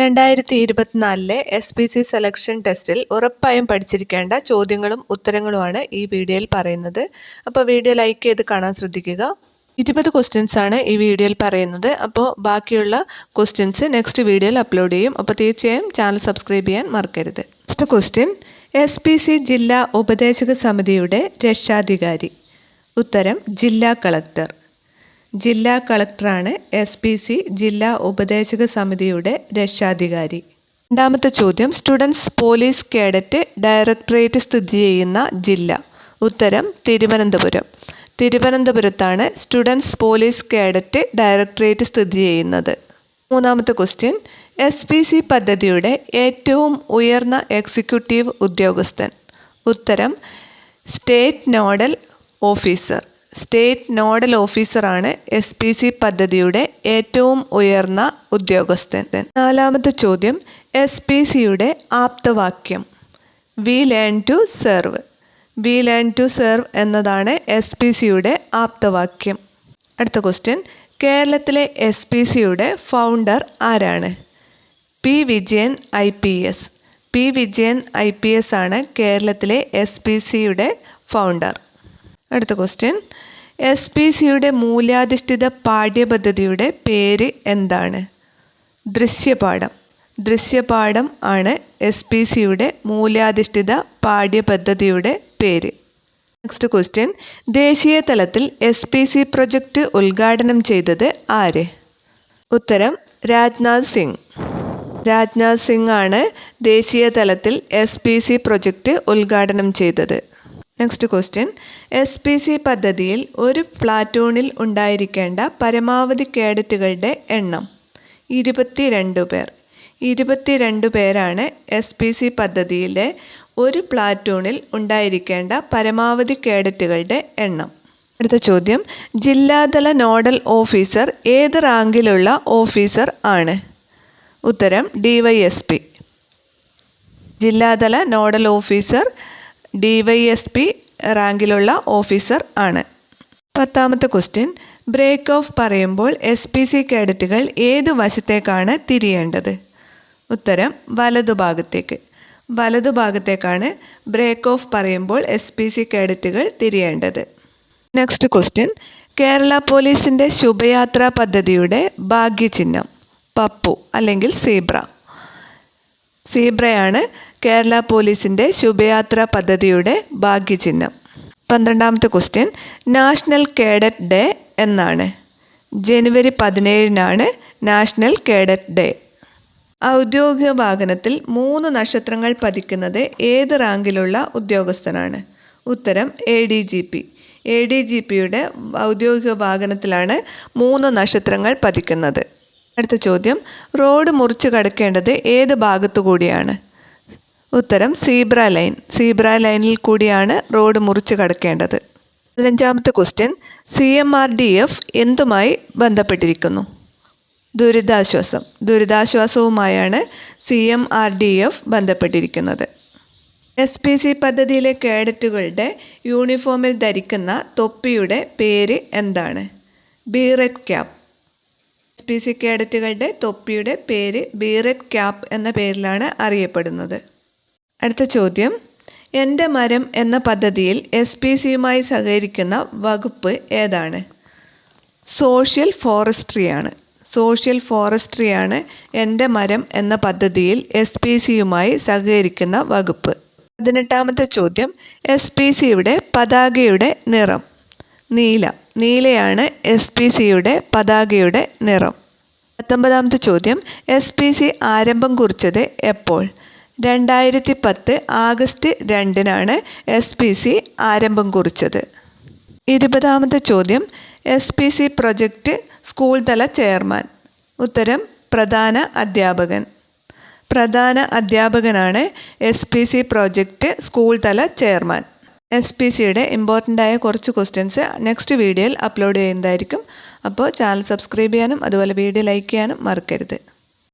2024 SPC selection ടെസ്റ്റിൽ ഉറപ്പായും പഠിച്ചിരിക്കേണ്ട ചോദ്യങ്ങളും ഉത്തരങ്ങളുമാണ് ഈ വീഡിയോയിൽ പറയുന്നത്. അപ്പോൾ വീഡിയോ ലൈക്ക് ചെയ്ത് കാണാൻ ശ്രദ്ധിക്കുക. 20 ക്വസ്റ്റ്യൻസ് ആണ് ഈ വീഡിയോയിൽ പറയുന്നത്. അപ്പോൾ ബാക്കിയുള്ള ക്വസ്റ്റ്യൻസ് നെക്സ്റ്റ് വീഡിയോയിൽ അപ്ലോഡ് ചെയ്യും. അപ്പോൾ തീർച്ചയായും ചാനൽ സബ്സ്ക്രൈബ് ചെയ്യാൻ മറക്കരുത്. ഫസ്റ്റ് ക്വസ്റ്റ്യൻ, SPC ജില്ലാ ഉപദേശക സമിതിയുടെ രക്ഷാധികാരി. ഉത്തരം ജില്ലാ കളക്ടർ. ജില്ലാ കളക്ടറാണ് SPC ജില്ലാ ഉപദേശക സമിതിയുടെ രക്ഷാധികാരി. രണ്ടാമത്തെ ചോദ്യം, സ്റ്റുഡൻസ് പോലീസ് കേഡറ്റ് ഡയറക്ടറേറ്റ് സ്ഥിതി ചെയ്യുന്ന ജില്ല. ഉത്തരം തിരുവനന്തപുരം. തിരുവനന്തപുരത്താണ് സ്റ്റുഡൻസ് പോലീസ് കേഡറ്റ് ഡയറക്ടറേറ്റ് സ്ഥിതി ചെയ്യുന്നത്. മൂന്നാമത്തെ ക്വസ്റ്റ്യൻ, SPC പദ്ധതിയുടെ ഏറ്റവും ഉയർന്ന എക്സിക്യൂട്ടീവ് ഉദ്യോഗസ്ഥൻ. ഉത്തരം state nodal officer. State nodal ഓഫീസറാണ് SPC പദ്ധതിയുടെ ഏറ്റവും ഉയർന്ന ഉദ്യോഗസ്ഥൻ. നാലാമത്തെ ചോദ്യം, SPCയുടെ ആപ്തവാക്യം. We learn to serve. We learn to serve എന്നതാണ് SPCയുടെ ആപ്തവാക്യം. അടുത്ത ക്വസ്റ്റ്യൻ, കേരളത്തിലെ SPCയുടെ ഫൗണ്ടർ ആരാണ്? P. Vijayan IPS. P. Vijayan IPS ആണ് കേരളത്തിലെ SPCയുടെ ഫൗണ്ടർ. അടുത്ത ക്വസ്റ്റ്യൻ, SPCയുടെ മൂല്യാധിഷ്ഠിത പാഠ്യപദ്ധതിയുടെ പേര് എന്താണ്? ദൃശ്യപാഠം. ദൃശ്യപാഠം ആണ് SPCയുടെ മൂല്യാധിഷ്ഠിത പാഠ്യപദ്ധതിയുടെ പേര്. നെക്സ്റ്റ് ക്വസ്റ്റ്യൻ, ദേശീയ തലത്തിൽ SPC പ്രൊജക്റ്റ് ഉദ്ഘാടനം ചെയ്തത് ആര്? ഉത്തരം രാജ്നാഥ് സിംഗ്. രാജ്നാഥ് സിംഗ് ആണ് ദേശീയ തലത്തിൽ SPC പ്രൊജക്റ്റ് ഉദ്ഘാടനം ചെയ്തത്. നെക്സ്റ്റ് ക്വസ്റ്റ്യൻ, SPC പദ്ധതിയിൽ ഒരു പ്ലാറ്റൂണിൽ ഉണ്ടായിരിക്കേണ്ട പരമാവധി കേഡറ്റുകളുടെ എണ്ണം. 22 പേർ. 22 പേരാണ് SPC പദ്ധതിയിലെ ഒരു പ്ലാറ്റൂണിൽ ഉണ്ടായിരിക്കേണ്ട പരമാവധി കേഡറ്റുകളുടെ എണ്ണം. അടുത്ത ചോദ്യം, ജില്ലാതല നോഡൽ ഓഫീസർ ഏത് റാങ്കിലുള്ള ഓഫീസർ ആണ്? ഉത്തരം DYSP. ജില്ലാതല നോഡൽ ഓഫീസർ DYSP റാങ്കിലുള്ള ഓഫീസർ ആണ്. 10ാമത്തെ ക്വസ്റ്റ്യൻ, ബ്രേക്ക് ഓഫ് പറയുമ്പോൾ SPC കേഡറ്റുകൾ ഏത് വശത്തേക്കാണ് തിരിയേണ്ടത്? ഉത്തരം വലതുഭാഗത്തേക്ക്. വലതുഭാഗത്തേക്കാണ് ബ്രേക്ക് ഓഫ് പറയുമ്പോൾ SPC കേഡറ്റുകൾ തിരിയേണ്ടത്. നെക്സ്റ്റ് ക്വസ്റ്റ്യൻ, കേരള പോലീസിൻ്റെ ശുഭയാത്രാ പദ്ധതിയുടെ ഭാഗ്യചിഹ്നം. പപ്പു അല്ലെങ്കിൽ സീബ്ര. സീബ്രയാണ് കേരള പോലീസിൻ്റെ ശുഭയാത്രാ പദ്ധതിയുടെ ഭാഗ്യചിഹ്നം. 12ാമത്തെ ക്വസ്റ്റ്യൻ, നാഷണൽ കേഡറ്റ് ഡേ എന്നാണ്? ജനുവരി 17-നാണ് നാഷണൽ കേഡറ്റ് ഡേ. ഔദ്യോഗിക വാഹനത്തിൽ 3 നക്ഷത്രങ്ങൾ പതിക്കുന്നത് ഏത് റാങ്കിലുള്ള ഉദ്യോഗസ്ഥനാണ്? ഉത്തരം ADGP. ADGPയുടെ ഔദ്യോഗിക വാഹനത്തിലാണ് 3 നക്ഷത്രങ്ങൾ പതിക്കുന്നത്. അടുത്ത ചോദ്യം, റോഡ് മുറിച്ച് കടക്കേണ്ടത് ഏത് ഭാഗത്തു കൂടിയാണ്? ഉത്തരം സീബ്ര ലൈൻ. സീബ്ര ലൈനിൽ കൂടിയാണ് റോഡ് മുറിച്ച് കടക്കേണ്ടത്. 15ാമത്തെ ക്വസ്റ്റ്യൻ, CMRDF എന്തുമായി ബന്ധപ്പെട്ടിരിക്കുന്നു? ദുരിതാശ്വാസം. ദുരിതാശ്വാസവുമായാണ് CMRDF ബന്ധപ്പെട്ടിരിക്കുന്നത്. SPC പദ്ധതിയിലെ കേഡറ്റുകളുടെ യൂണിഫോമിൽ ധരിക്കുന്ന തൊപ്പിയുടെ പേര് എന്താണ്? ബീററ്റ് ക്യാപ്പ്. SPC കേഡറ്റുകളുടെ തൊപ്പിയുടെ പേര് ബീററ്റ് ക്യാപ്പ് എന്ന പേരിലാണ് അറിയപ്പെടുന്നത്. അടുത്ത ചോദ്യം, എൻ്റെ മരം എന്ന പദ്ധതിയിൽ SPCയുമായി സഹകരിക്കുന്ന വകുപ്പ് ഏതാണ്? സോഷ്യൽ ഫോറസ്ട്രിയാണ്. സോഷ്യൽ ഫോറസ്ട്രിയാണ് എൻ്റെ മരം എന്ന പദ്ധതിയിൽ SPCയുമായി സഹകരിക്കുന്ന വകുപ്പ്. 18ാമത്തെ ചോദ്യം, SPCയുടെ പതാകയുടെ നിറം. നീല. നീലയാണ് SPCയുടെ പതാകയുടെ നിറം. 19ാമത്തെ ചോദ്യം, SPC ആരംഭം കുറിച്ചത് എപ്പോൾ? 2010 ആഗസ്റ്റ് 2-നാണ് SPC ആരംഭം കുറിച്ചത്. 20ാമത്തെ ചോദ്യം, SPC പ്രൊജക്റ്റ് സ്കൂൾ തല ചെയർമാൻ. ഉത്തരം പ്രധാന അധ്യാപകൻ. പ്രധാന അധ്യാപകനാണ് SPC പ്രൊജക്റ്റ് സ്കൂൾ തല ചെയർമാൻ. SPCയുടെ ഇമ്പോർട്ടൻ്റ് ആയ കുറച്ച് ക്വസ്റ്റ്യൻസ് നെക്സ്റ്റ് വീഡിയോയിൽ അപ്ലോഡ് ചെയ്യുന്നതായിരിക്കും. അപ്പോൾ ചാനൽ സബ്സ്ക്രൈബ് ചെയ്യാനും അതുപോലെ വീഡിയോ ലൈക്ക് ചെയ്യാനും മറക്കരുത്.